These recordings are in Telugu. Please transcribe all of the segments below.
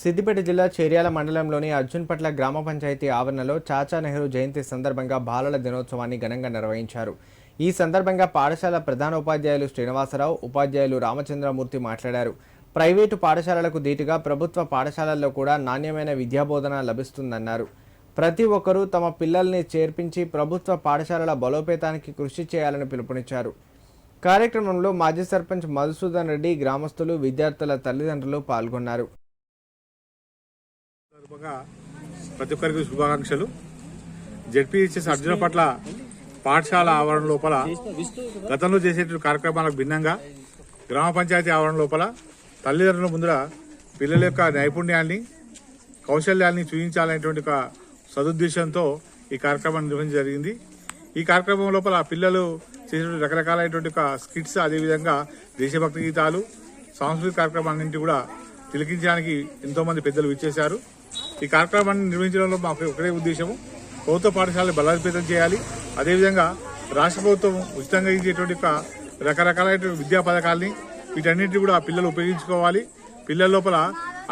సిద్దిపేట జిల్లా చేర్యాల మండలంలోని అర్జున్పట్ల గ్రామ పంచాయతీ ఆవరణలో చాచా నెహ్రూ జయంతి సందర్భంగా బాలల దినోత్సవాన్ని ఘనంగా నిర్వహించారు. ఈ సందర్భంగా పాఠశాల ప్రధానోపాధ్యాయులు శ్రీనివాసరావు, ఉపాధ్యాయులు రామచంద్రమూర్తి మాట్లాడారు. ప్రైవేటు పాఠశాలలకు ధీటుగా ప్రభుత్వ పాఠశాలల్లో కూడా నాణ్యమైన విద్యాబోధన లభిస్తుందన్నారు. ప్రతి ఒక్కరూ తమ పిల్లల్ని చేర్పించి ప్రభుత్వ పాఠశాలల బలోపేతానికి కృషి చేయాలని పిలుపునిచ్చారు. కార్యక్రమంలో మాజీ సర్పంచ్ మధుసూదన్ రెడ్డి, గ్రామస్తులు, విద్యార్థుల తల్లిదండ్రులు పాల్గొన్నారు. ప్రతి ఒక్కరికి శుభాకాంక్షలు. జెడ్పీహెచ్ఎస్ అర్జున్పట్ల పాఠశాల ఆవరణ లోపల గతంలో చేసేటువంటి కార్యక్రమాలకు భిన్నంగా గ్రామ పంచాయతీ ఆవరణ లోపల తల్లిదండ్రుల ముందర పిల్లల యొక్క నైపుణ్యాన్ని, కౌశల్యాన్ని చూపించాలనేటువంటి ఒక సదుద్దేశంతో ఈ కార్యక్రమాన్ని నిర్వహించడం జరిగింది. ఈ కార్యక్రమం లోపల పిల్లలు చేసేటువంటి రకరకాలైనటువంటి స్కిట్స్, అదేవిధంగా దేశభక్తి గీతాలు, సాంస్కృతిక కార్యక్రమాలన్నింటి కూడా తిలకించడానికి ఎంతో మంది పెద్దలు విచ్చేశారు. ఈ కార్యక్రమాన్ని నిర్వహించడంలో మాకు ఒకటే ఉద్దేశము, ప్రభుత్వ పాఠశాలను బలోపేతం చేయాలి. అదేవిధంగా రాష్ట్ర ప్రభుత్వం ఉచితంగా ఇచ్చేటువంటి రకరకాలైన విద్యా పథకాలని వీటన్నింటినీ కూడా పిల్లలు ఉపయోగించుకోవాలి. పిల్లల లోపల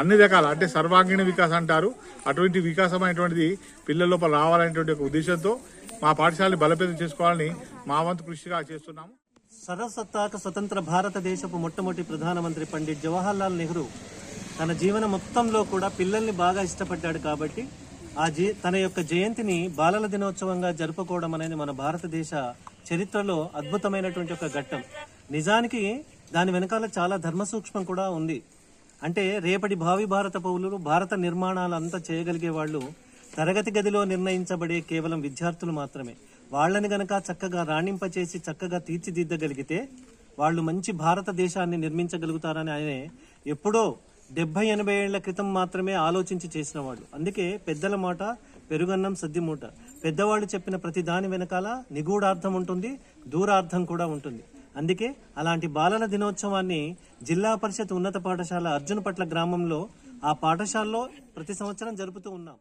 అన్ని రకాల అంటే సర్వాంగీణ వికాసం అంటారు, అటువంటి వికాసం అనేటువంటిది పిల్లల లోపల రావాలనేటువంటి ఒక ఉద్దేశంతో మా పాఠశాలని బలోపేతం చేసుకోవాలని మా వంతు కృషిగా చేస్తున్నాము. సర్వసత్తాక స్వతంత్ర భారతదేశపు మొట్టమొదటి ప్రధానమంత్రి పండిట్ జవహర్లాల్ నెహ్రూ తన జీవన మొత్తంలో కూడా పిల్లల్ని బాగా ఇష్టపడ్డాడు. కాబట్టి తన యొక్క జయంతిని బాలల దినోత్సవంగా జరుపుకోవడం అనేది మన భారతదేశ చరిత్రలో అద్భుతమైనటువంటి ఒక ఘట్టం. నిజానికి దాని వెనకాల చాలా ధర్మ సూక్ష్మం కూడా ఉంది. అంటే రేపటి భావి భారత పౌరులు, భారత నిర్మాణాలంతా చేయగలిగే వాళ్ళు తరగతి గదిలో నిర్ణయించబడే కేవలం విద్యార్థులు మాత్రమే. వాళ్ళని గనక చక్కగా రాణింపచేసి చక్కగా తీర్చిదిద్దగలిగితే వాళ్ళు మంచి భారతదేశాన్ని నిర్మించగలుగుతారని ఆయన ఎప్పుడో 70-80 ఏళ్ల క్రితం మాత్రమే ఆలోచించి చేసిన వాళ్ళు. అందుకే పెద్దల మాట పెరుగన్నం సద్దిమూట. పెద్దవాళ్ళు చెప్పిన ప్రతి దాని వెనకాల నిగూఢార్థం ఉంటుంది, దూరార్థం కూడా ఉంటుంది. అందుకే అలాంటి బాలల దినోత్సవాన్ని జిల్లా పరిషత్ ఉన్నత పాఠశాల అర్జున్పట్ల గ్రామంలో ఆ పాఠశాలలో ప్రతి సంవత్సరం జరుపుతూ ఉన్నాం.